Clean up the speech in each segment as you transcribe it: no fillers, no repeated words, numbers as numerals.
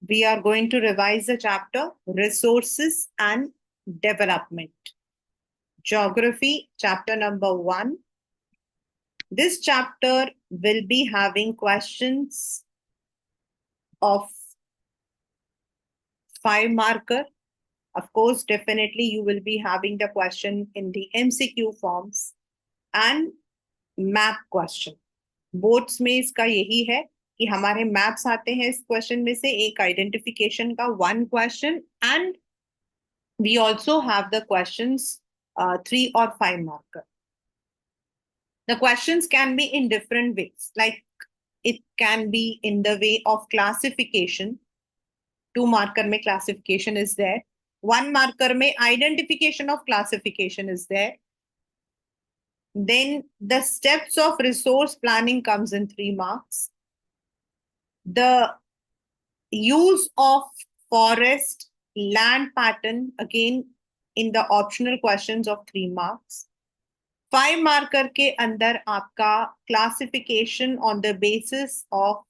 we are going to revise the chapter Resources and Development. Geography, chapter number 1. This chapter will be having questions of 5 marker. Of course, definitely you will be having the question in the MCQ forms and map question. Boards में इसका यही है कि हमारे maps आते हैं इस question में से एक आइडेंटिफिकेशन का 1 question and we also have the questions 3 or 5 marker. The questions can be in different ways, like it can be in the way of classification. 2 marker mein classification is there. 1 marker mein identification of classification is there. Then the steps of resource planning comes in 3 marks. The use of forest land pattern again in the optional questions of 3 marks. 5 marker के अंदर आपका classification on the basis of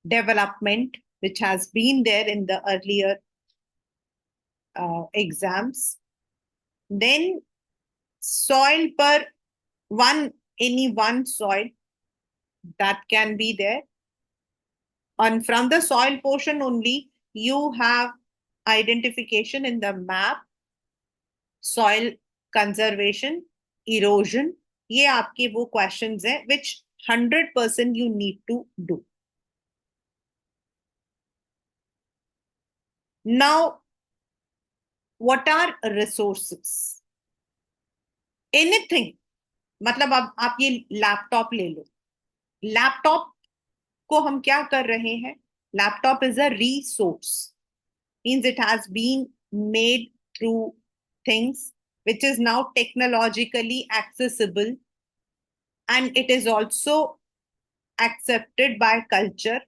development which has been there in the earlier exams. Then soil per any one soil that can be there. And from the soil portion only, you have identification in the map, soil conservation, erosion. ये आपके वो questions हैं which 100% you need to do. Now, what are resources? Anything. मतलब अब आप ये laptop ले लो. Laptop को हम क्या कर रहे हैं? Laptop is a resource. Means it has been made through things which is now technologically accessible and it is also accepted by culture.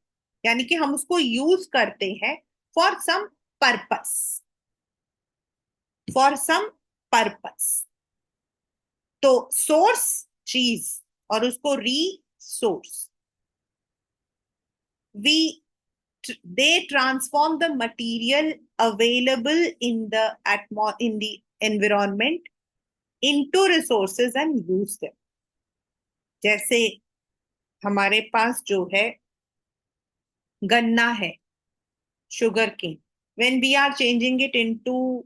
यानी कि हम उसको यूज करते हैं for some purpose. For some purpose. तो source चीज और उसको resource. They transform the material available in the environment into resources and use them. जैसे हमारे पास जो है गन्ना है, sugar cane. When we are changing it into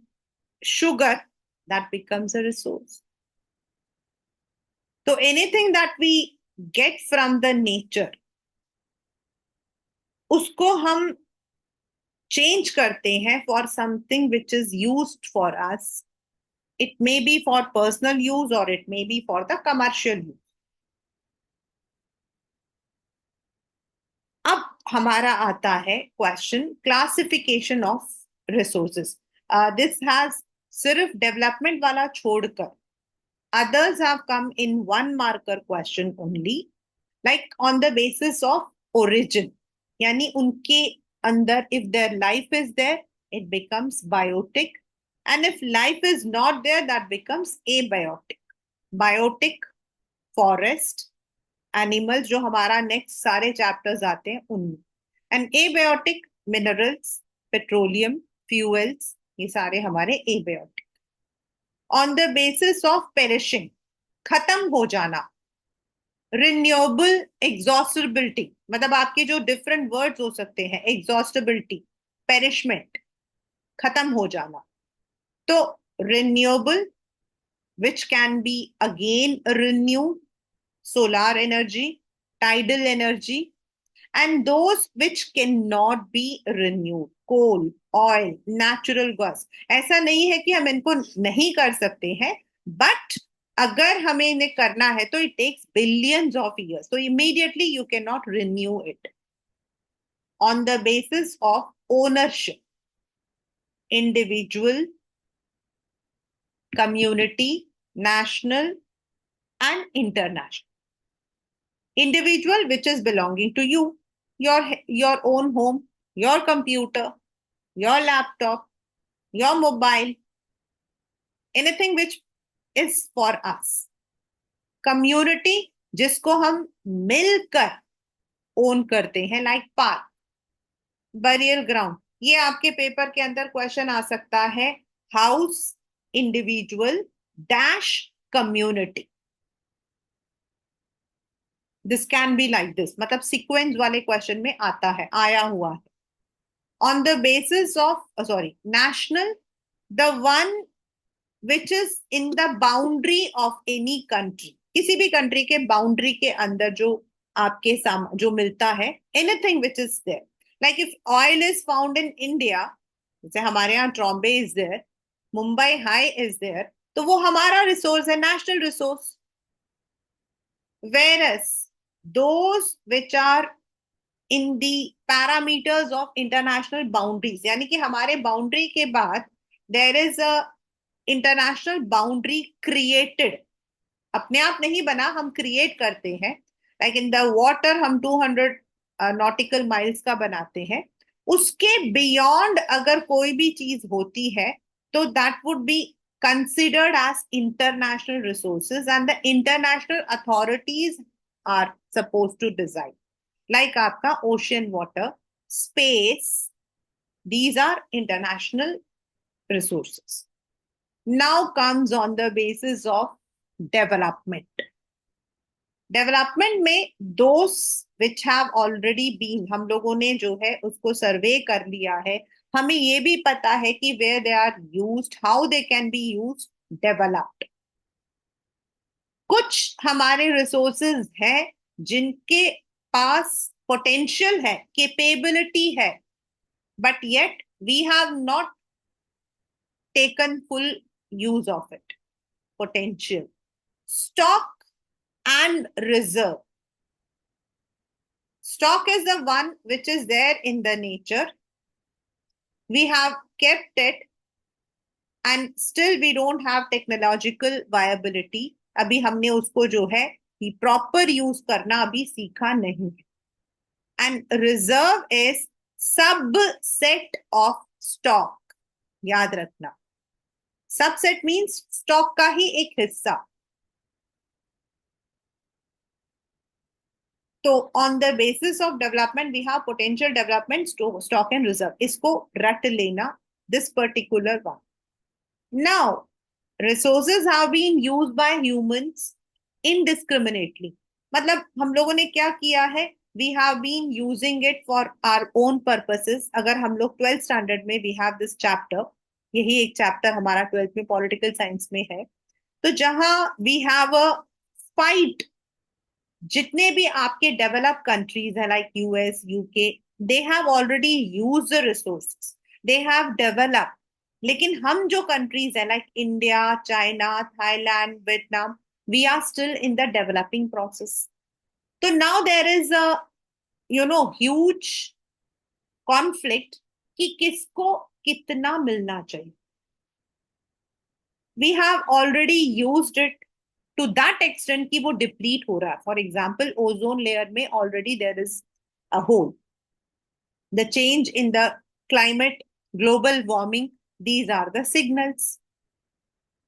sugar, that becomes a resource. So anything that we get from the nature, उसको हम change करते हैं for something which is used for us. It may be for personal use or it may be for the commercial use. अब हमारा आता है question classification of resources. This has सिर्फ development वाला छोड़कर others have come in 1 marker question only, like on the basis of origin. यानी उनके अंदर if their life is there, it becomes biotic. And if life is not there, that becomes abiotic. Biotic, forest, animals जो हमारा next सारे chapters आते हैं उनमें. And abiotic, minerals, petroleum, fuels, ये सारे हमारे abiotic. On the basis of perishing, खत्म हो जाना. Renewable exhaustibility, मतलब आपके जो different words हो सकते हैं, exhaustibility, perishment, खत्म हो जाना. तो renewable, which can be again renewed, solar energy, tidal energy, and those which cannot be renewed, coal, oil, natural gas. ऐसा नहीं है कि हम इनको नहीं कर सकते हैं, but अगर हमें इन्हें करना है तो it takes billions of years. So immediately you cannot renew it. On the basis of ownership, individual, community, national, and international. Individual, which is belonging to you, your own home, your computer, your laptop, your mobile, anything which is for us. Community, जिसको हम मिलकर own करते हैं, like park. Burial ground, ये आपके paper के अंदर question आ सकता है। House, individual, dash, community. This can be like this, मतलब सीक्वेंस वाले क्वेश्चन में आता है, आया हुआ है। On the basis of sorry national, the one which is in the boundary of any country, किसी भी कंट्री के बाउंड्री के अंदर जो आपके जो मिलता है, anything which is there, like if oil is found in India, जैसे हमारे यहाँ Trombay is there, Mumbai high is there, तो वो हमारा रिसोर्स है, national resource. whereas those which are in the parameters of international boundaries, यानी कि हमारे बाउंड्री के बाद there is a international boundary created, अपने आप नहीं बना, हम क्रिएट करते हैं। लाइक इन द वाटर हम 200 नॉटिकल माइल्स का बनाते हैं, उसके बियॉन्ड अगर कोई भी चीज होती है तो that would be considered as international resources, and the international authorities are supposed to decide. Like आपका ocean water, space, these are international resources. Now comes on the basis of development. Development में दोस which have already been, हम लोगों ने जो है उसको सर्वे कर लिया है, हमें ये भी पता है कि where they are used, how they can be used, developed. कुछ हमारे रिसोर्सेज हैं जिनके पास पोटेंशियल है, कैपेबिलिटी है, but yet we have not taken full use of it, potential. Stock and reserve. Stock is the one which is there in the nature. We have kept it and still we don't have technological viability. अभी हमने उसको जो है proper use करना अभी सीखा नहीं है। And reserve is subset of stock. याद रखना, subset means stock का ही एक हिस्सा। तो on the basis of development we have potential development, stock and reserve, इसको रट लेना, this particular one. Now resources have been used by humans indiscriminately, मतलब हम लोगों ने क्या किया है, we have been using it for our own purposes. अगर हम लोग 12th स्टैंडर्ड में वी हैव दिस चैप्टर, यही एक चैप्टर हमारा 12th में पॉलिटिकल साइंस में है, तो जहां वी हैव अ फाइट, जितने भी आपके डेवलप कंट्रीज है like US, UK, they have already used the resources, they have develop. लेकिन हम जो कंट्रीज है like India, China, Thailand, Vietnam, we are still in the developing process. तो now there is a huge conflict कि किसको कितना मिलना चाहिए। We have already used it to that extent कि वो डिप्लीट हो रहा है। फॉर एग्जाम्पल ओजोन लेयर में already there is a whole, the change in the climate, global warming, these are the signals.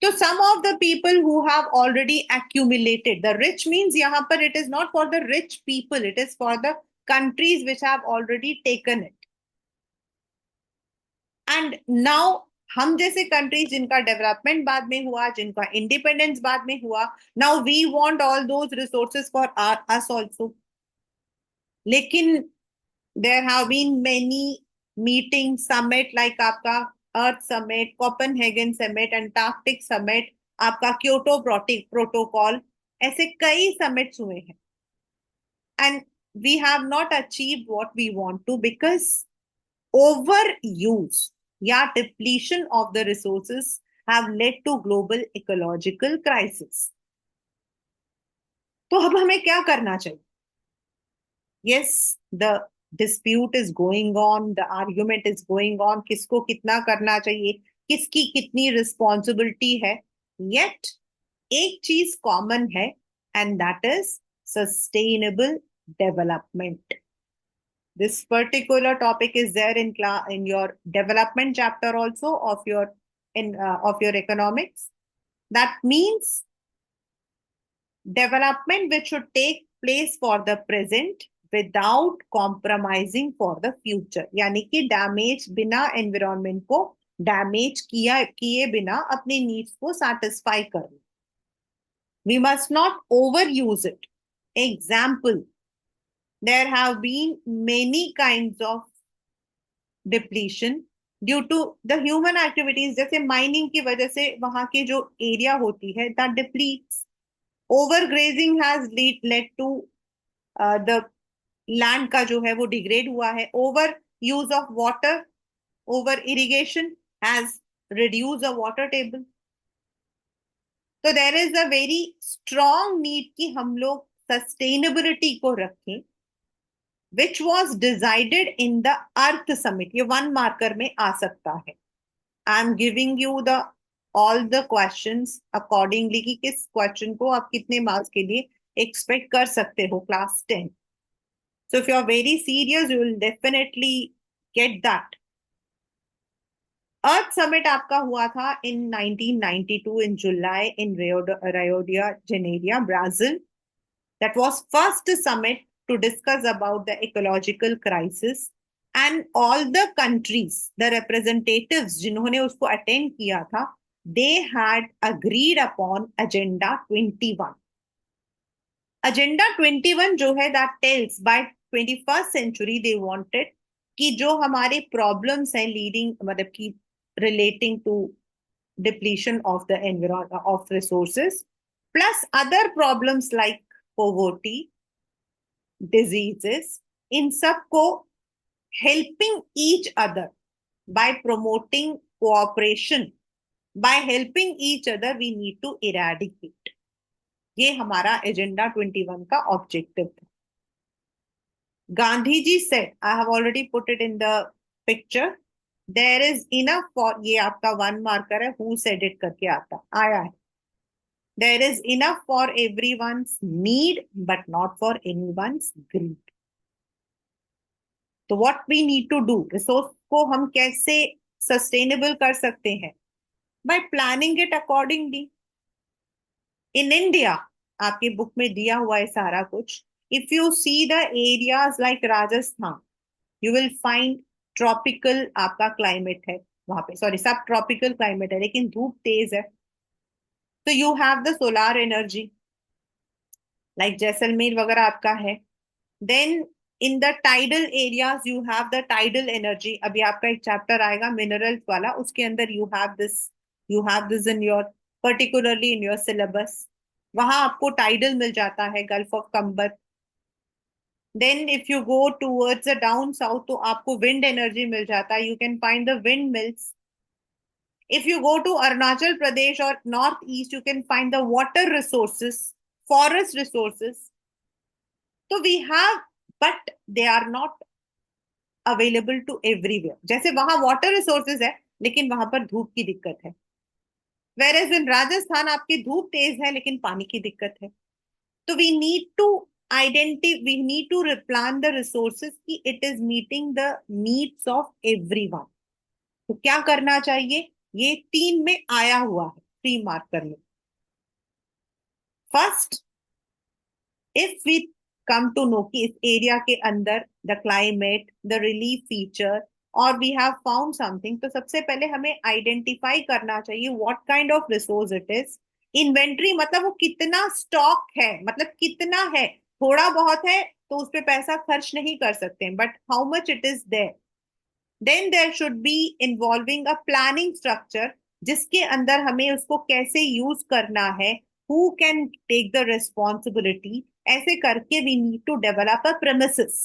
So some of the people who have already accumulated, the rich means yahan par it is not for the rich people, it is for the countries which have already taken it. And now हम जैसे countries जिनका development बाद में हुआ, जिनका independence बाद में हुआ, now we want all those resources for us also. लेकिन there have been many meeting summit, like आपका earth summit, Copenhagen summit, Antarctic summit, आपका क्योटो प्रोटोकॉल, ऐसे कई समिट्स हुए हैं, and we have not achieve what we want to because overuse या depletion of the resources have led to global ecological crisis. तो अब हमें क्या करना चाहिए? Yes, the dispute is going on, the argument is going on, किसको कितना करना चाहिए, किसकी कितनी responsibility है, yet एक चीज common है, and that is sustainable development. This particular topic is there in your development chapter also of your economics. That means development which should take place for the present, without compromising for the future, यानी कि damage बिना environment को damage किए बिना अपने needs को satisfy करना. We must not overuse it. Example, there have been many kinds of depletion due to the human activities. जैसे माइनिंग की वजह से वहां की जो एरिया होती है that depletes. Over grazing has led to the land का जो है वो डिग्रेड हुआ है. Over use of water, over irrigation has reduce the water table. तो there is a very strong need कि हम लोग सस्टेनेबिलिटी को रखें, which was decided in the earth summit. ये वन मार्कर में आ सकता है. I am giving you the all the questions accordingly कि किस क्वेश्चन को आप कितने मार्क्स के लिए एक्सपेक्ट कर सकते हो class 10. So if you are very serious, you will definitely get that. Earth summit आपका हुआ था इन 1992 इन जुलाई इन Rio de Janeiro, Brazil. That was first summit to discuss about the ecological crisis, and all the countries, the representatives जिन्होंने उसको attend किया था, they had agreed upon Agenda 21. Agenda 21 जो है that tells by 21st century they wanted कि जो हमारे problems हैं लीडिंग मतलब कि relating to depletion of the environment of resources plus other problems like poverty, diseases, इन सब को helping each other by promoting cooperation, by helping each other we need to eradicate. ये हमारा एजेंडा 21 का objective था. Gandhi ji said, I have already put it in the picture, there is enough for, ये आपका one marker है, who said it करके आया है. There is enough for everyone's need but not for anyone's greed. तो what we need to do, resource को हम कैसे सस्टेनेबल कर सकते हैं? By planning it accordingly. In India आपके बुक में दिया हुआ है सारा कुछ. If you see the areas like Rajasthan, you will find tropical आपका क्लाइमेट है वहां पे, सॉरी सब ट्रॉपिकल क्लाइमेट है लेकिन धूप तेज है. तो you have the solar energy like Jaisalmer वगैरह आपका है. Then in the tidal areas you have the tidal energy. अभी आपका एक चैप्टर आएगा मिनरल्स वाला, उसके अंदर you have this in your particularly in your syllabus. वहां आपको टाइडल मिल जाता है, gulf of Cambay. Then if you go towards the down south तो आपको विंड एनर्जी मिल जाता है, you can find the wind mills. If you go to Arunachal Pradesh or northeast, you can find the water resources, forest resources. So we have, but they are not available to everywhere. जैसे वहां water resources है लेकिन वहां पर धूप की दिक्कत है. Whereas in राजस्थान आपकी धूप तेज है लेकिन पानी की दिक्कत है. तो we need to replan the resources कि it is meeting the needs of everyone. तो क्या करना चाहिए? ये 3 में आया हुआ है, 3 मार्क कर लो. First, if we come to know कि इस एरिया के अंदर the climate, the relief feature और वी हैव फाउंड समथिंग, तो सबसे पहले हमें आइडेंटिफाई करना चाहिए what kind of resource it is. Inventory मतलब वो कितना स्टॉक है, मतलब कितना है. थोड़ा बहुत है तो उस पर पैसा खर्च नहीं कर सकते, but how much it is there. Then there should be involving a planning structure जिसके अंदर हमें उसको कैसे यूज करना है, who can take the responsibility. ऐसे करके we need to develop a premises,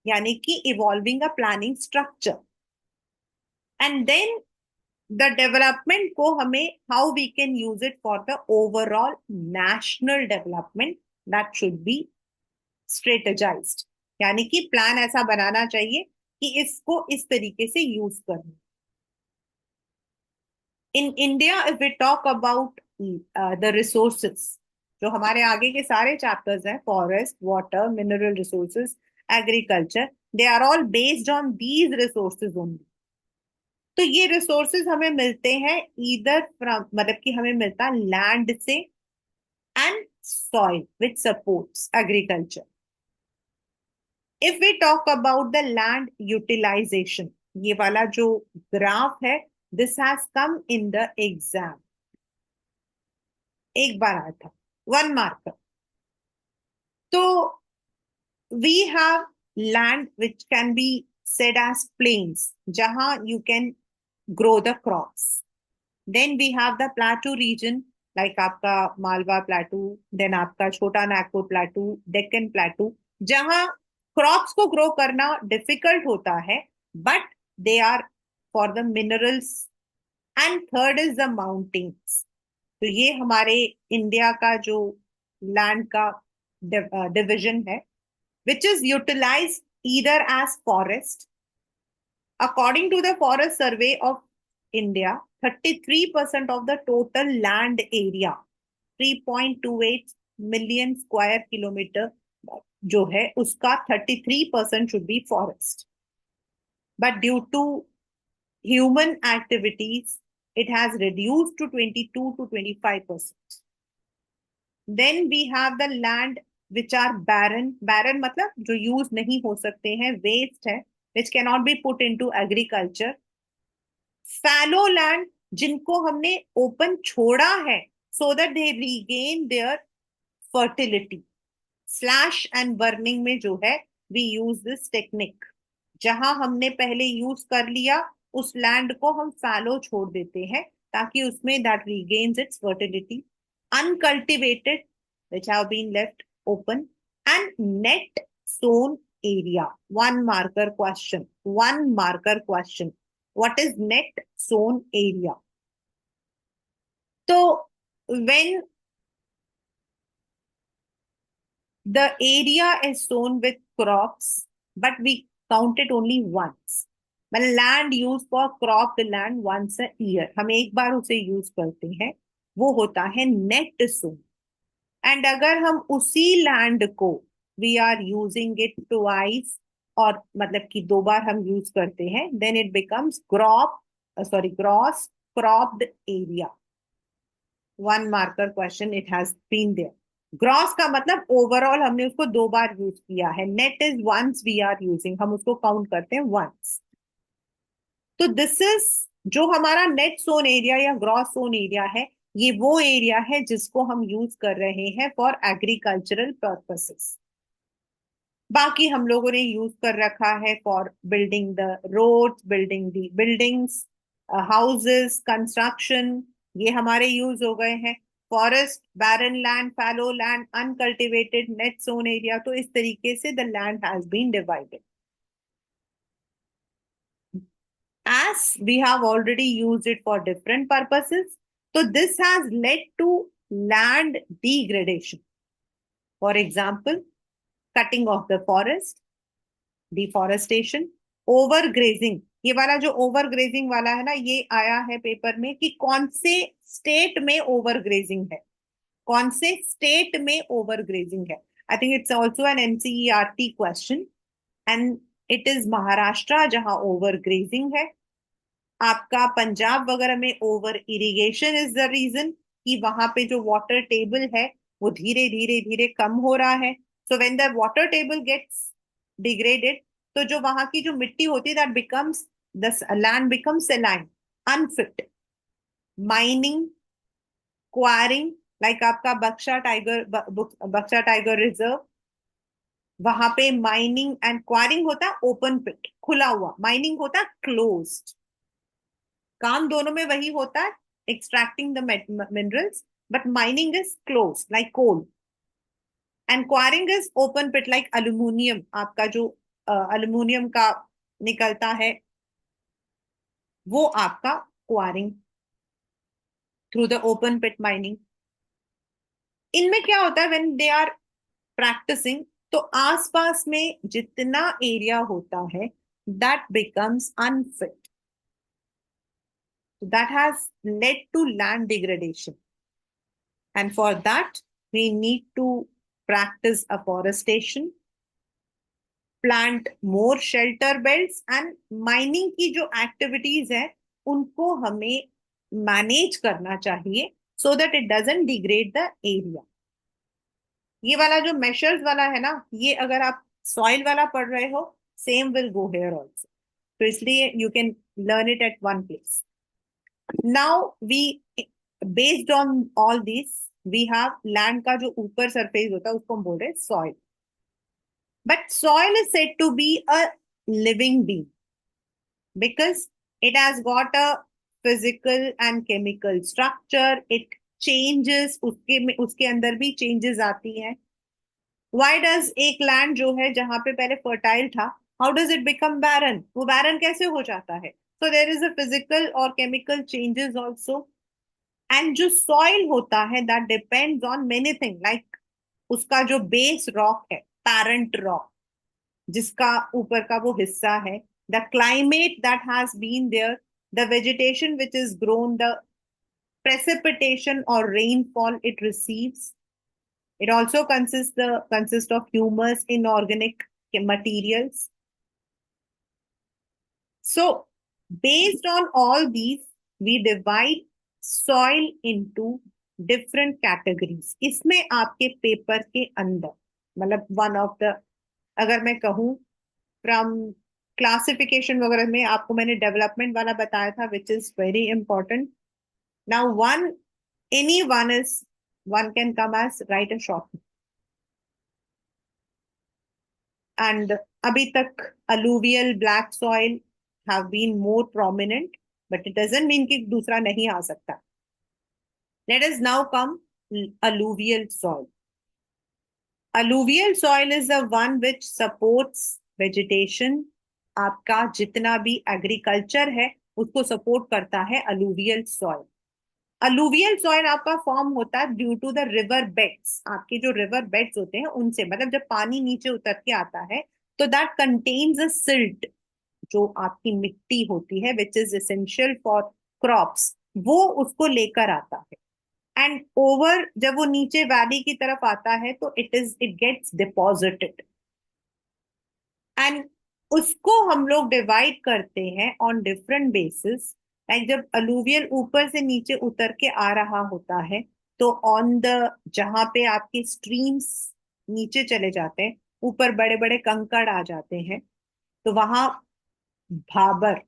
यानी कि evolving a planning structure. And then the development को हमें how we can use it for the overall national development that should be strategized. यानी कि plan ऐसा बनाना चाहिए कि इसको इस तरीके से यूज करना. In India if we talk about the resources, जो हमारे आगे के सारे चैप्टर्स हैं, forest, water, mineral resources, agriculture, they are all based on these resources only. तो ये रिसोर्सेज हमें मिलते हैं ईदर फ्रॉम, मतलब कि हमें मिलता है लैंड से and soil which supports agriculture. If we talk about the land utilization, ये वाला जो ग्राफ है, this has come in the exam. एक बार आया था, 1 marker. तो we have land which can be said as plains, जहां you can grow the crops. Then we have the plateau region, like आपका मालवा plateau, then आपका Chota Nagpur plateau, Deccan plateau, जहां crops को grow करना डिफिकल्ट होता है, but they are for the minerals. And third is the mountains. तो ये हमारे इंडिया का जो लैंड का डिविजन है, which is utilized either as forest. According to the Forest Survey of India, 33% of the total land area, 3.28 million square kilometer, जो है उसका 33% should be forest. But due to human activities, it has reduced to 22 to 25%. Then we have the land which are barren. Barren मतलब जो use नहीं हो सकते हैं, waste है, which cannot be put into agriculture. Fallow land जिनको हमने open छोड़ा है so that they regain their fertility. Slash and burning में जो है, we use this technique. जहां हमने पहले यूज कर लिया उस लैंड को हम फैलो छोड़ देते हैं ताकि उसमें that regains its fertility. Uncultivated, which have been left open. And net sown area. 1 marker question. 1 marker question. What is net sown area? So when the area is sown with crops, but we count it only once. मतलब land use for crop land once a year, हम एक बार उसे use करते हैं, वो होता है net sown. And अगर हम उसी लैंड को we are using it twice, और मतलब कि 2 बार हम यूज करते हैं, then it becomes gross cropped area. 1 marker question, it has been there. Gross का मतलब ओवरऑल हमने उसको 2 बार यूज किया है. Net is once we are using, हम उसको काउंट करते हैं वंस. तो दिस इज जो हमारा नेट सोन एरिया या ग्रॉस सोन एरिया है, ये वो एरिया है जिसको हम यूज कर रहे हैं फॉर एग्रीकल्चरल पर्पसेस. बाकी हम लोगों ने यूज कर रखा है for building the roads, building the buildings, houses, construction, ये हमारे यूज हो गए हैं. Forest, barren land, fallow land, uncultivated, net sown area. तो इस तरीके से the land has been divided. As we have already used it for different purposes, so this has led to land degradation. For example, cutting of the forest, deforestation, overgrazing. ये वाला जो overgrazing वाला है ना, ये आया है पेपर में कि कौन से स्टेट में overgrazing है, कौन से स्टेट में overgrazing है. I think it's also an NCERT question, and it is Maharashtra जहां overgrazing है. आपका पंजाब वगैरह में over irrigation is the reason, कि वहां पे जो वाटर टेबल है वो धीरे धीरे धीरे कम हो रहा है. So when the water table gets degraded, तो जो वहां की जो मिट्टी होती है, that becomes the land becomes saline, unfit. Mining, quarrying, like आपका बक्सा टाइगर रिजर्व, वहां पे माइनिंग एंड क्वारिंग होता है ओपन पिट, खुला हुआ. माइनिंग होता है क्लोज्ड. काम दोनों में वही होता है, extracting the minerals, but mining is close like coal, and quarrying is open pit like aluminium. आपका जो अल्यूमिनियम का निकलता है वो आपका quarrying through the open pit mining. इनमें क्या होता है व्हेन दे आर प्रैक्टिसिंग, तो आसपास में जितना एरिया होता है that becomes unfit. That has led to land degradation. And for that, we need to practice afforestation, plant more shelter belts, and mining की जो activities है, उनको हमें manage करना चाहिए so that it doesn't degrade the area. ये वाला जो measures वाला है ना, ये अगर आप सॉइल वाला पढ़ रहे हो, same will go here also, तो इसलिए you can learn it at one place. Now we, based on all this, we have land का जो ऊपर सरफेस होता है उसको हम बोल रहे हैं soil. But soil is said to be a living being because it has got a physical and chemical structure. It changes, उसके अंदर भी changes आती हैं. Why does एक land जो है जहां पे पहले fertile था, how does it become barren? वो barren कैसे हो जाता है? So there is a physical और chemical changes also. And जो soil होता है that depends on many things, like उसका जो base rock है, parent rock, जिसका ऊपर का वो हिस्सा है, the climate that has been there, the vegetation which is grown, the precipitation or rainfall it receives. It also consists of humus, inorganic materials. So based on all these, we divide soil into different categories. इसमें आपके paper के अंदर, मतलब one of the, अगर मैं कहूँ from classification वगैरह में, आपको मैंने डेवलपमेंट वाला बताया था which is very important. Now one, any one is, one can come as write a short. And अभी तक alluvial black soil have been more prominent, but it doesn't mean कि दूसरा नहीं आ सकता. Let us now come alluvial soil. Alluvial soil is the one which supports vegetation. आपका जितना भी एग्रीकल्चर है उसको सपोर्ट करता है अलूवियल सॉइल. अलूवियल सॉइल आपका फॉर्म होता है due to the river beds. आपके जो रिवर बेड्स होते हैं उनसे, मतलब जब पानी नीचे उतर के आता है तो दैट कंटेन्स अ सिल्ट, जो आपकी मिट्टी होती है which is essential for crops, वो उसको लेकर आता है. एंड ओवर जब वो नीचे वैली की तरफ आता है तो इट गेट्स डिपॉजिटेड, एंड उसको हम लोग डिवाइड करते हैं ऑन डिफरेंट बेसिस. लाइक जब अलूवियल ऊपर से नीचे उतर के आ रहा होता है तो ऑन द, जहां पे आपके स्ट्रीम्स नीचे चले जाते हैं, ऊपर बड़े बड़े कंकड़ आ जाते हैं, तो वहां भाबर.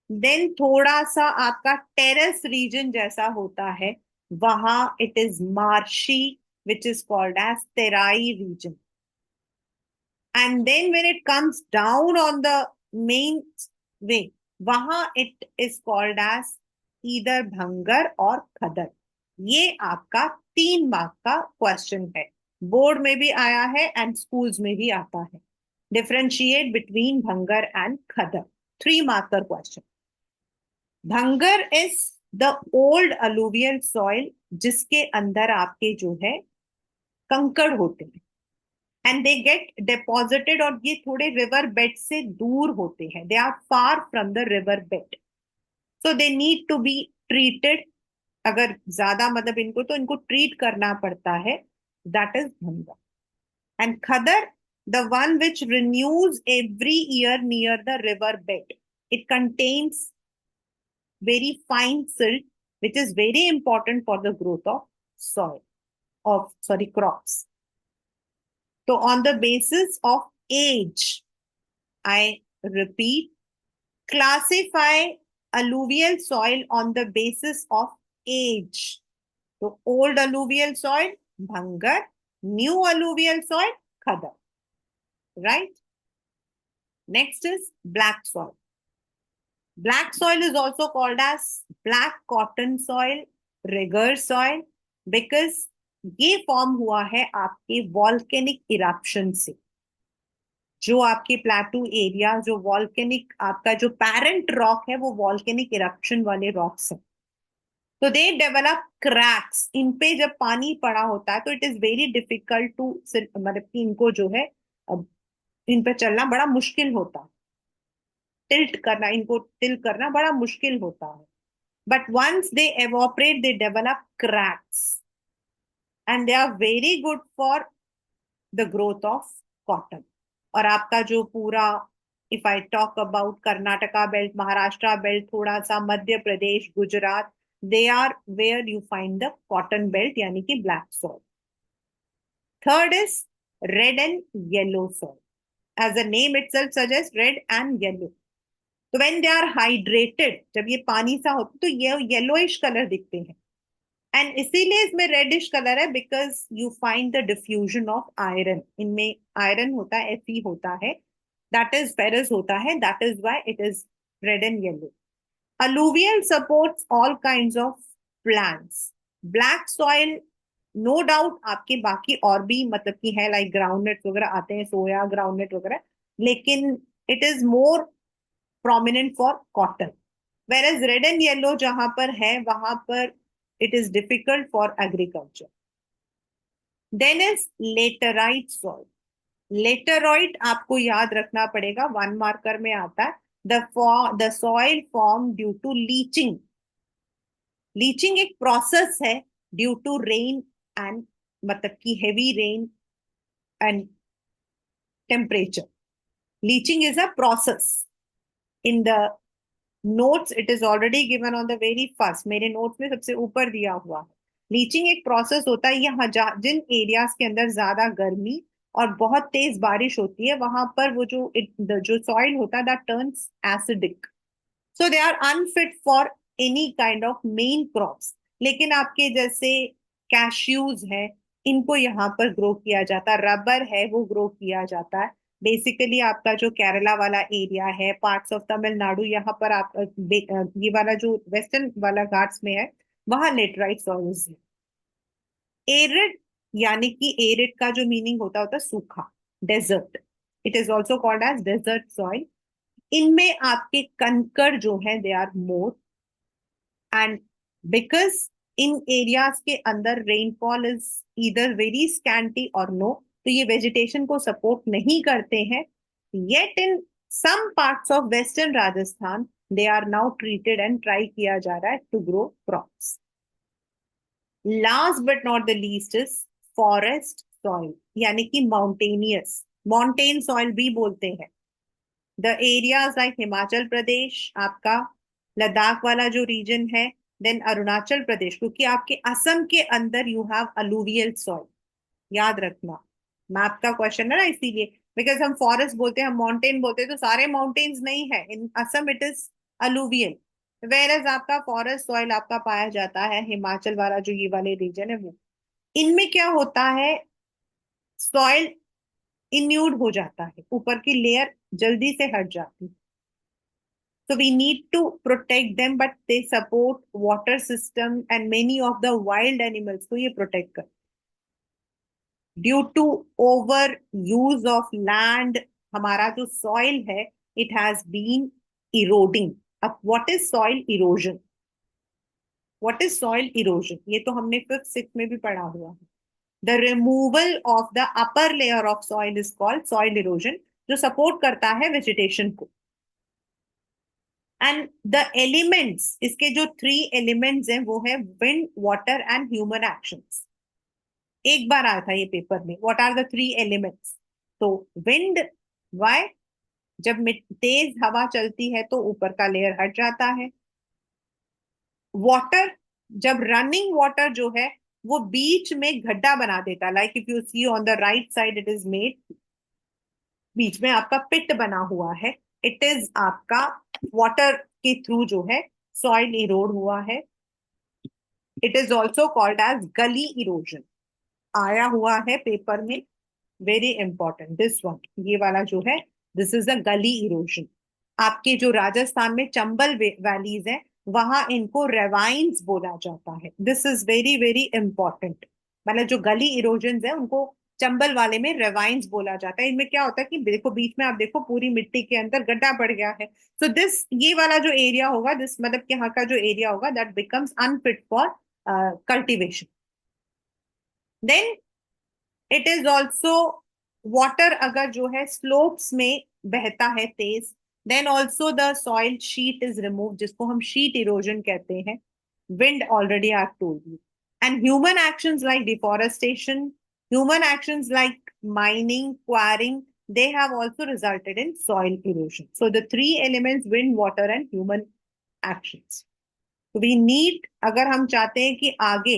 देन थोड़ा सा आपका टेरेस रीजन जैसा होता है, वहां it is marshy, which is called as Terai region. And then when it comes down on the main way, वहां it is called as either bhangar और खदर. ये आपका 3 मार्क का क्वेश्चन है, बोर्ड में भी आया है एंड स्कूल्स में भी आता है. Differentiate between bhangar and khadar, 3 mark का question. Bhangar is the old alluvial soil जिसके अंदर आपके जो है कंकड़ होते हैं एंड दे गेट डिपॉजिटेड, और ये थोड़े रिवर बेड से दूर होते हैं, they are far from the river bed, so they need to be treated. अगर ज्यादा मतलब इनको, तो इनको ट्रीट करना पड़ता है, that is bhanga. And khadar, the one which renews every year near the river bed. It contains very fine silt which is very important for the growth of soil, of sorry, crops. So on the basis of age, I repeat, classify alluvial soil on the basis of age. So old alluvial soil, bhangar, new alluvial soil, khadar. Right? Next is black soil. Black soil is also called as black cotton soil, rigger soil, because ये form हुआ है आपके volcanic eruption से. जो आपके प्लेटू area, जो volcanic आपका जो पेरेंट रॉक है, वो वॉल्केनिक इरप्शन वाले रॉक्स हैं. तो दे डेवलप क्रैक्स. इन पे जब पानी पड़ा होता है तो it is very difficult to, मतलब कि इनको जो है, इन पे चलना बड़ा मुश्किल होता है, टिल्ट करना, इनको टिल्ट करना बड़ा मुश्किल होता है. But once they evaporate they develop cracks and they are very good for the growth of cotton. और आपका जो पूरा, if I talk about Karnataka belt, Maharashtra belt, थोड़ा सा Madhya Pradesh, Gujarat, they are where you find the cotton belt, यानी कि black soil. Third is red and yellow soil. As the name itself suggests, red and yellow. तो when they are hydrated, जब ये पानी सा होता है तो ये येलोइश कलर दिखते हैं. एंड इसीलिए इसमें रेडिश कलर है because you find the diffusion of iron. इनमें आयरन होता है, Fe होता है, दैट इज फेरस होता है, that is why it is red and yellow. Alluvial supports all kinds of plants. Black soil, no doubt आपके बाकी और भी मतलब की है, लाइक ग्राउंडनट वगैरह आते हैं, सोया ग्राउंडनट वगैरह, लेकिन it is more prominent for cotton. Whereas red and yellow जहां पर है वहां पर it is difficult for agriculture. Then is laterite soil. Laterite आपको याद रखना पड़ेगा, 1 मार्कर में आता है. The soil form due to leaching. Leaching एक प्रोसेस है ड्यू टू रेन एंड मतलब की heavy rain and temperature. Leaching is a process. In the notes it is already given on the very first, मेरे notes में सबसे ऊपर दिया हुआ है. लीचिंग एक प्रोसेस होता है. यहाँ जिन एरियाज के अंदर ज्यादा गर्मी और बहुत तेज बारिश होती है वहां पर वो जो सॉइल होता है that turns acidic, so they are unfit for any kind of main crops. लेकिन आपके जैसे कैश्यूज है, इनको यहाँ पर ग्रो किया जाता है. रबर है वो ग्रो किया जाता है. बेसिकली आपका जो केरला वाला एरिया है, पार्ट्स ऑफ तमिलनाडु, यहाँ पर आप ये वाला जो वेस्टर्न वाला घाट्स में है वहां लेटराइट सॉइल्स है. एरिड, यानी कि एरिड का जो मीनिंग होता है सूखा, desert. It is also called as desert soil. इनमें आपके कंकर जो है they are more, and because in areas के अंदर rainfall is either very scanty और नो, तो ये वेजिटेशन को सपोर्ट नहीं करते हैं. Yet in some parts of western Rajasthan they are now treated and try किया जा रहा है to grow crops. Last but not the least is forest soil, यानी कि माउंटेनियस, माउंटेन सॉइल भी बोलते हैं. The areas like Himachal Pradesh, आपका लद्दाख वाला जो रीजन है, देन अरुणाचल प्रदेश, क्योंकि आपके असम के अंदर यू हैव अलूवियल सॉइल. याद रखना, मैप का क्वेश्चन है ना, इसीलिए. बिकॉज हम फॉरेस्ट बोलते हैं, हम माउंटेन बोलते हैं, तो सारे माउंटेन्स नहीं है. इन Assam it is alluvial. Where as आपका फॉरेस्ट सॉइल आपका पाया जाता है हिमाचल वाला जो ये वाले रीजन है वो. इनमें क्या होता है, सॉइल इन्यूड हो जाता है, ऊपर की लेयर जल्दी से हट जाती है. So we need to protect them, but they support water system and many of the wild animals को ये protect कर. Due to over use of land, हमारा जो soil है, it has been eroding. अब what is soil erosion? What is soil erosion? ये तो हमने 5th 6th में भी पढ़ा हुआ है. The removal of the upper layer of soil is called soil erosion, जो support करता है vegetation को. एंड द एलिमेंट्स, इसके जो 3 एलिमेंट्स हैं वो है wind, water and human actions. एक बार आया था ये पेपर में, व्हाट आर द 3 एलिमेंट्स. तो विंड, वाई, जब तेज हवा चलती है तो ऊपर का लेयर हट जाता है. वाटर, जब रनिंग वाटर जो है वो बीच में गड्ढा बना देता, like if you see on the right side it is made, बीच में आपका पिट बना हुआ है. इट इज आपका वाटर के थ्रू जो है सॉइल इरोड हुआ है. It is also called as gully erosion, आया हुआ है पेपर में, वेरी इंपॉर्टेंट दिस वन. ये वाला जो है दिस इज द गली इरोजन. आपके जो राजस्थान में चंबल वैलीज है वहां इनको रेवाइन्स बोला जाता है. This is very very important. मतलब जो गली इरोजन है उनको चंबल वाले में रेवाइन्स बोला जाता है. इनमें क्या होता है कि देखो बीच में आप देखो पूरी मिट्टी के अंदर गड्ढा पड़ गया है. सो दिस, ये वाला जो एरिया होगा, दिस मतलब कि यहाँ का जो एरिया होगा that becomes unfit for cultivation. Then it is also water, अगर जो है स्लोप्स में बहता है तेज, then also the soil sheet is remove, जिसको हम शीट इरोजन कहते हैं. Wind already I told you. And human actions like deforestation, human actions like mining, quarrying, they have also resulted in soil erosion. So the 3 elements, wind, water and human actions. So we need, अगर हम चाहते हैं कि आगे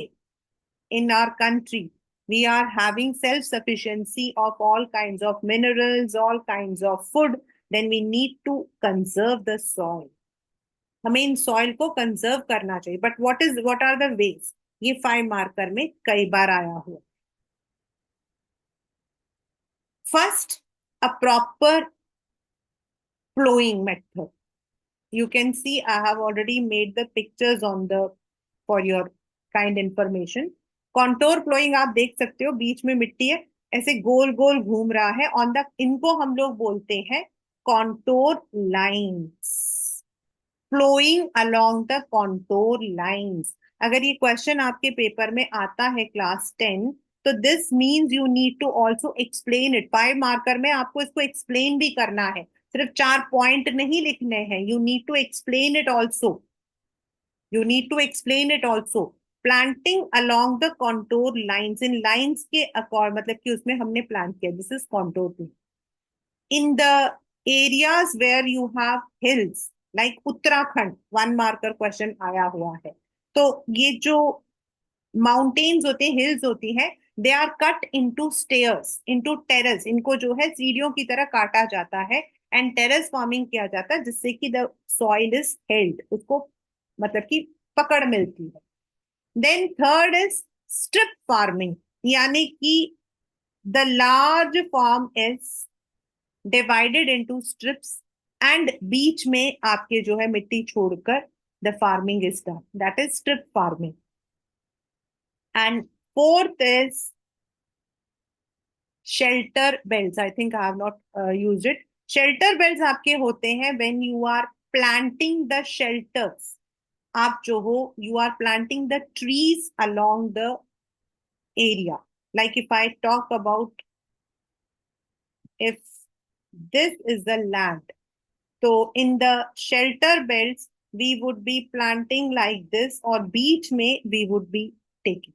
in our country we are having self-sufficiency of all kinds of minerals, all kinds of food, then we need to conserve the soil. हमें in soil को conserve करना चाहिए. But what are the ways? ये 5 marker में कई बार आया हुआ. First, a proper plowing method. You can see I have already made the pictures on the for your kind information. Contour plowing आप देख सकते हो, बीच में मिट्टी है, ऐसे गोल गोल घूम रहा है ऑन द, इनको हम लोग बोलते हैं contour lines. Plowing along the contour lines. अगर ये क्वेश्चन आपके पेपर में आता है क्लास 10, तो this means you need to also explain it. 5 marker में आपको इसको एक्सप्लेन भी करना है, सिर्फ 4 पॉइंट नहीं लिखने हैं. You need to explain it also. You need to explain it also. Planting along the contour lines, in lines के अकॉर्ड, मतलब कि उसमें हमने प्लान किया. This is contour. In the areas where you have hills like Uttarakhand, 1 marker question आया हुआ है. तो ये जो माउंटेन्स होते हैं, हिल्स होती है, they are cut into stairs, into terrace. इनको जो है सीढ़ियों की तरह काटा जाता है एंड टेरेस फार्मिंग किया जाता है, जिससे कि द सॉइल इज हेल्ड, उसको मतलब कि पकड़ मिलती है. Then third is strip farming, यानी कि the large farm is divided into strips and बीच में आपके जो है मिट्टी छोड़कर the farming is done. That is strip farming. And fourth is shelter belts. I think I have not used it. Shelter belts आपके होते हैं when you are planting the shelters. आप जो हो, you are planting the trees along the area. Like if I talk about, if this is the land, so in the shelter belts we would be planting like this, or beach में we would be taking.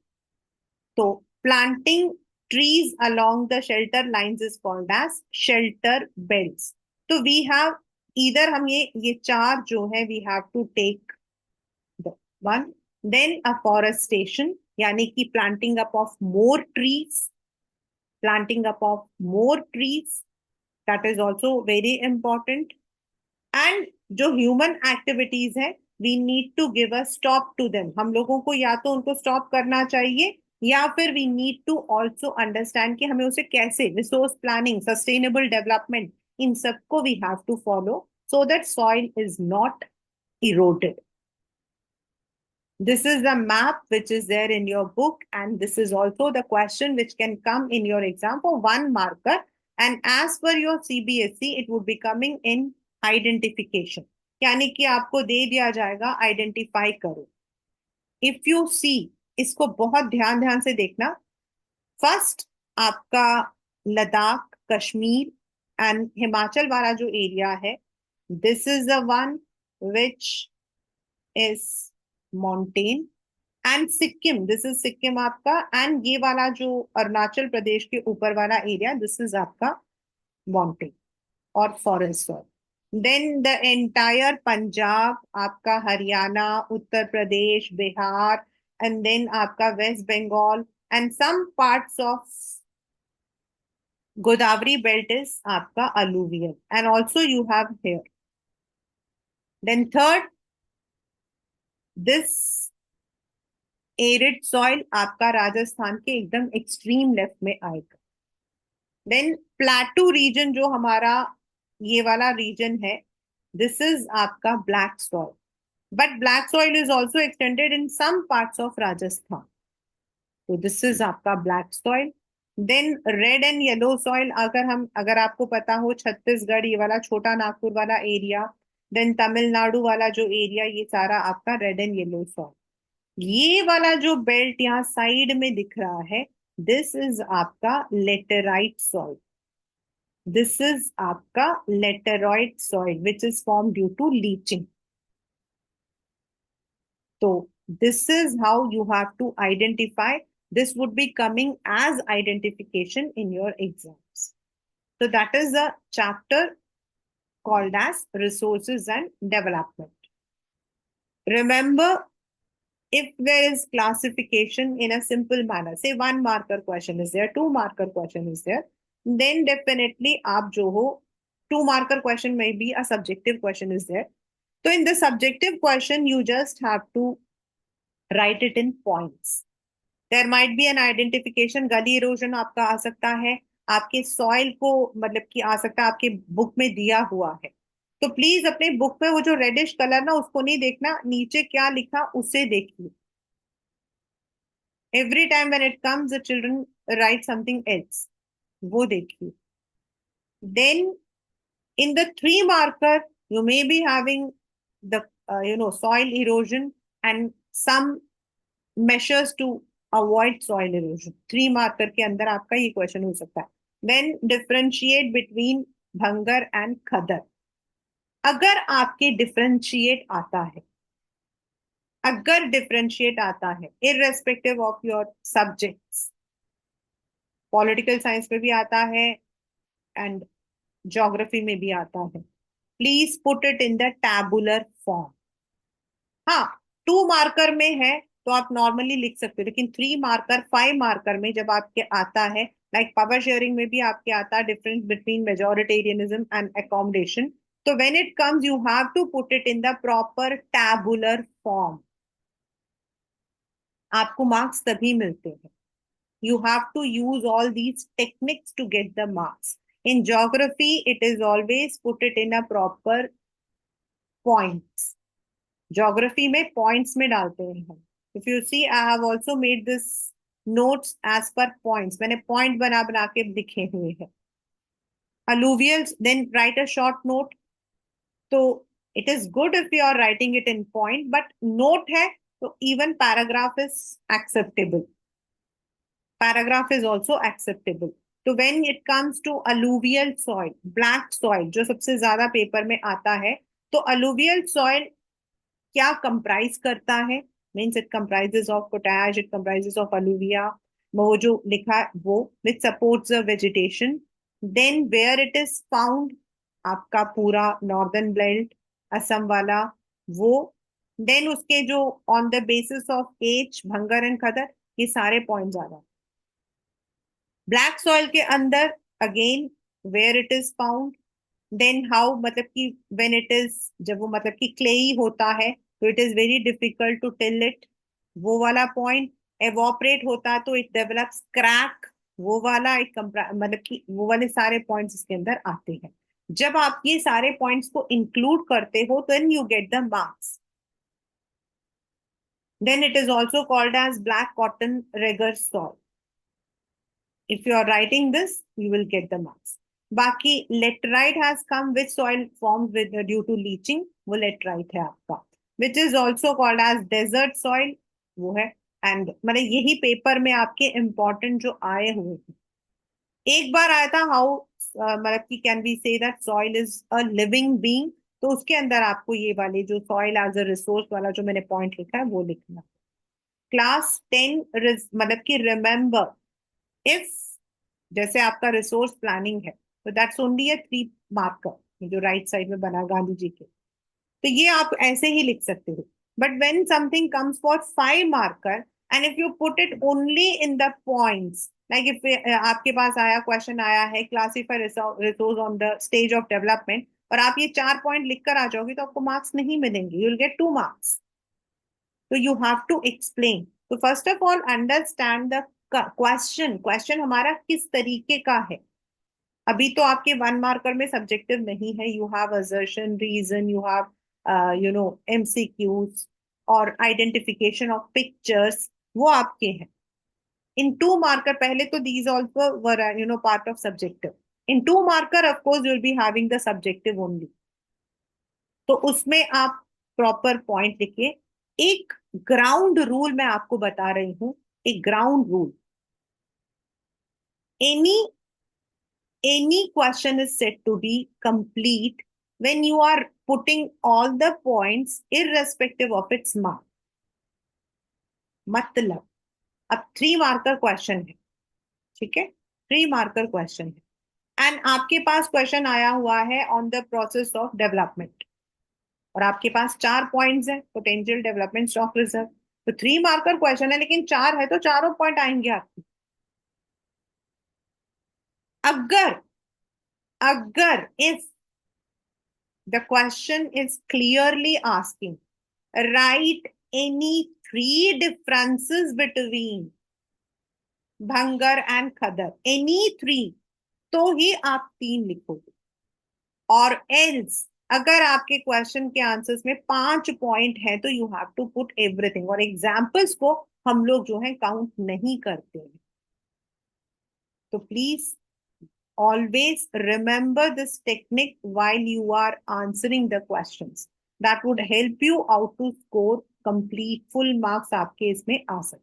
So planting trees along the shelter lines is called as shelter belts. So we have either हम ये 4 जो है we have to take the one. Then afforestation, यानी कि planting up of more trees, planting up of more trees, that is also very important. And जो human activities है, we need to give a stop to them. हम लोगों को या तो उनको stop करना चाहिए, या फिर we need to also understand कि हमें उसे कैसे, रिसोर्स प्लानिंग, सस्टेनेबल डेवलपमेंट, इन सबको we have to follow so that soil is not eroded. This is the map which is there in your book, and this is also the question which can come in your exam for 1 marker. And as per your CBSE, it would be coming in identification. यानी कि आपको दे दिया जाएगा identify करो. If you सी, इसको बहुत ध्यान ध्यान से देखना. फर्स्ट आपका लद्दाख, कश्मीर एंड हिमाचल वाला जो एरिया है, this is the one which is mountain. And Sikkim, this is Sikkim आपका. एंड ये वाला जो अरुणाचल प्रदेश के ऊपर वाला एरिया, दिस इज आपका माउंटेन और forest. Then the entire Punjab, आपका हरियाणा, उत्तर प्रदेश, बिहार, and then आपका West Bengal and some parts of Godavari belt is आपका alluvial, and also you have here. Then third, this arid soil आपका राजस्थान के एकदम एक्सट्रीम लेफ्ट में आएगा. Then plateau region जो हमारा ये वाला रीजन है, this is आपका black soil. But black soil is also extended in some parts of Rajasthan. So this is आपका black soil. Then red and yellow soil, अगर आपको पता हो, छत्तीसगढ़ ये वाला छोटा नागपुर वाला एरिया, देन तमिलनाडु वाला जो एरिया, ये सारा आपका रेड एंड येलो सॉइल. ये वाला जो बेल्ट यहाँ साइड में दिख रहा है, दिस इज आपका लेटेराइट सॉइल. दिस इज आपका laterite soil which is form due to leaching. So this is how you have to identify. This would be coming as identification in your exams. So that is a chapter called as resources and development. Remember, if there is classification in a simple manner, say 1 marker question is there, 2 marker question is there, then definitely आप जो हो 2 marker question may be a subjective question is there. So in the subjective question, you just have to write it in points. There might be an identification, गली erosion आपका आ सकता है, आपके soil को मतलब कि आ सकता है, आपके बुक में दिया हुआ है। तो प्लीज अपने बुक में वो जो रेडिश कलर ना उसको नहीं देखना, नीचे क्या लिखा उसे देखिए। Every time when it comes, the children write something else. वो देखिए। Then in the 3 marker, you may be having the soil erosion and some measures to avoid soil erosion. 3 marker के अंदर आपका ये क्वेश्चन हो सकता है। Then differentiate between bhangar and खदर। अगर आपके डिफरेंशिएट आता है, अगर डिफरेंशिएट आता है irrespective of your subjects, political science में भी आता है एंड ज्योग्राफी में भी आता है, please put it in the tabular form. हाँ, 2 मार्कर में है तो आप नॉर्मली लिख सकते हो, लेकिन 3 मार्कर 5 मार्कर में जब आपके आता है, लाइक पावर शेयरिंग में भी आपके आता है difference between majoritarianism and accommodation, तो when it comes you have to put it in the proper tabular form. आपको मार्क्स तभी मिलते हैं। You have to use all these techniques to get the marks. In geography, it is always put it in a proper points. Geography में points में डालते हैं हम। If you see, I have also made this notes as per points. मैंने point बना बना के लिखे हुए हैं। Alluvials, then write a short note. तो it is good if you are writing it in point, but note है तो even paragraph is acceptable. Paragraph is also acceptable. तो when it comes to alluvial soil, black soil जो सबसे ज्यादा paper में आता है, तो alluvial soil क्या comprise करता है? Means it comprises of potash, it comprises of alluvia, वो जो लिखा है वो, which supports the vegetation. Then where it is found, आपका पूरा northern belt, असम वाला वो, then उसके जो on the basis of age, bhangar and खदर, ये सारे पॉइंट्स आ रहे हैं। ब्लैक सॉइल के अंदर again where it is found, then how, मतलब कि व्हेन इट इज, जब वो मतलब कि क्लेई होता है तो it is very difficult to till it, वो वाला पॉइंट। एवोपरेट होता है तो इट डेवलप्स क्रैक, वो वाला एक मतलब कि वो वाले सारे पॉइंट्स इसके अंदर आते हैं। जब आप ये सारे पॉइंट्स को इंक्लूड करते हो then you get the marks. Then it is also called as black cotton regur soil. If you are writing this, you will get the marks. बाकी laterite has come, which soil forms with due to leaching, वो laterite है आपका, which is also called as desert soil, वो है। And मतलब यही paper में आपके इंपॉर्टेंट जो आए हुए हैं। एक बार आया था हाउ मतलब कि can we say that soil is a living being, तो उसके अंदर आपको ये वाले जो सॉइल एज अ रिसोर्स वाला जो मैंने पॉइंट लिखा है वो लिखना। क्लास 10 मतलब कि रिमेंबर, इफ जैसे आपका रिसोर्स प्लानिंग है तो दैट्स ओनली अ 3 मार्कर जो राइट साइड में बना गांधी जी के, तो ये आप ऐसे ही लिख सकते हो। But when something comes for 5 marker and if you put it only in the points, like if आपके पास आया क्वेश्चन आया है classify resource on the stage of development, और आप ये 4 पॉइंट लिख कर आ जाओगे तो आपको मार्क्स नहीं मिलेंगे, यू विल गेट 2 मार्क्स। तो यू हैव टू एक्सप्लेन। तो first of all understand the question, question हमारा किस तरीके का है। अभी तो आपके 1 मार्कर में सब्जेक्टिव नहीं है, you have assertion, reason, you have MCQs और आइडेंटिफिकेशन ऑफ पिक्चर्स, वो आपके हैं। इन 2 मार्कर पहले तो these also were part of subjective. In 2 marker of course you will be having the subjective only, तो उसमें आप प्रॉपर पॉइंट लिखिए। एक ग्राउंड रूल मैं आपको बता रही हूं, एक ground rule, any question is said to be complete when you are putting all the points irrespective of its mark। मतलब अब 3 मार्कर क्वेश्चन है, ठीक है, 3 मार्कर क्वेश्चन है एंड आपके पास क्वेश्चन आया हुआ है on the process of development, और आपके पास 4 पॉइंट्स हैं, पोटेंशियल, डेवलपमेंट, स्टॉक रिजर्व। तो 3 मार्कर क्वेश्चन है लेकिन 4 है तो चारों पॉइंट आएंगे आपके। अगर अगर if the question is clearly asking, write any 3 differences between bhangar and khaddar, any 3, तो ही आप 3 लिखोगे। और एल्स अगर आपके क्वेश्चन के आंसर्स में 5 पॉइंट है तो you have to put everything, और एग्जाम्पल्स को हम लोग जो है काउंट नहीं करते हैं। तो please always remember this technique while you are answering the questions. That would help you out to score complete full marks आपके इसमें आ सकते।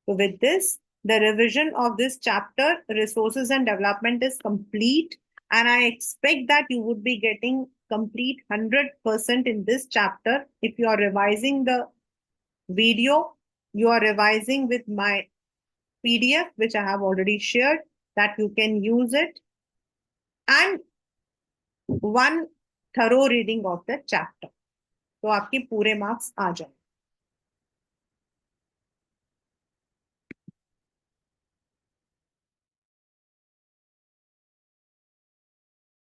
So with this, the revision of this chapter, resources and development, is complete, and I expect that you would be getting complete 100% in this chapter. If you are revising the video, you are revising with my PDF, which I have already shared, that you can use it, and one thorough reading of the chapter, तो आपके पूरे marks आ जाएंगे।